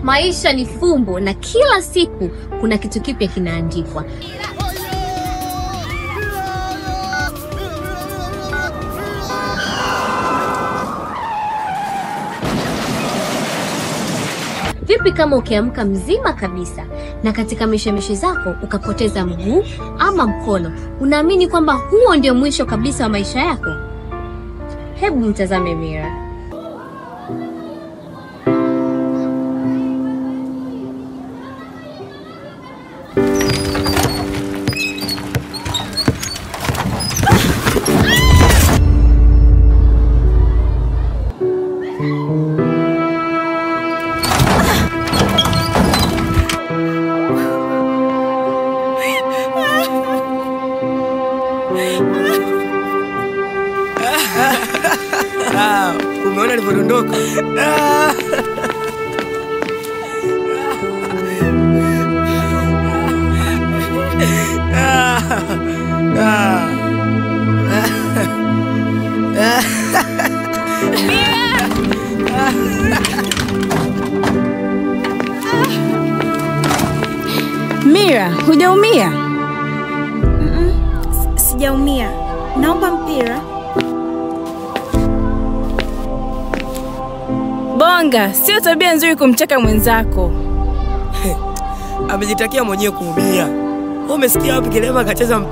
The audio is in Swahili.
Maisha ni fumbo na kila siku kuna kitu kipya kinaandikwa. Vipi kama ukiamka mzima kabisa na katika mishemishe zako ukapoteza mguu ama mkono? Unaamini kwamba huo ndio mwisho kabisa wa maisha yako? Hebu mtazame Mira. Umeona nilivyoondoka? Mira, hujaumia? Sijaumia. Naomba mpira. Bonga, sio tabia nzuri kumcheka mwenzako. Amejitakia mwenyewe kuumia. Umesikia wapi kilema akacheza mpira?